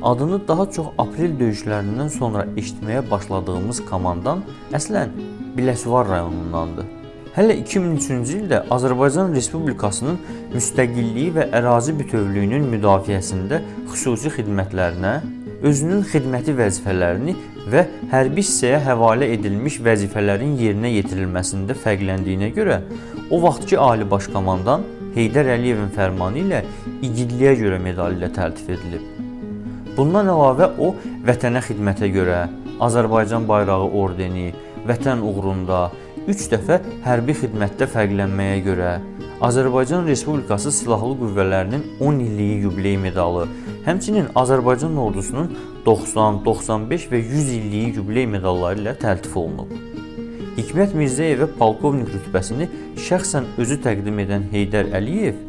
Adını daha çox aprel döyüşlərindən sonra eşitməyə başladığımız komandan əslən Biləsuvar rayonundandır. Hələ 2003-cü ildə Azərbaycan Respublikasının müstəqilliyi və ərazi bütövlüyünün müdafiəsində xüsusi xidmətlərinə, özünün xidməti vəzifələrini və hərbi hissəyə həvalə edilmiş vəzifələrin yerinə yetirilməsində fərqləndiyinə görə, o vaxtki Ali Baş Komandan Heydər Əliyevin fərmanı ilə igidliyə görə medalı ilə təltif edilib. Bundan əlavə o, vətənə xidmətə görə, Azərbaycan bayrağı ordeni, vətən uğrunda 3 dəfə hərbi xidmətdə fərqlənməyə görə, Azərbaycan Respublikası Silahlı Qüvvələrinin 10 illiyi yubiley medalı, həmçinin Azərbaycan ordusunun 90, 95 və 100 illiyi yubiley medalları ilə təltif olunub. Hikmət Mirzəyevə polkovnik rütbəsini şəxsən özü təqdim edən Heydər Əliyev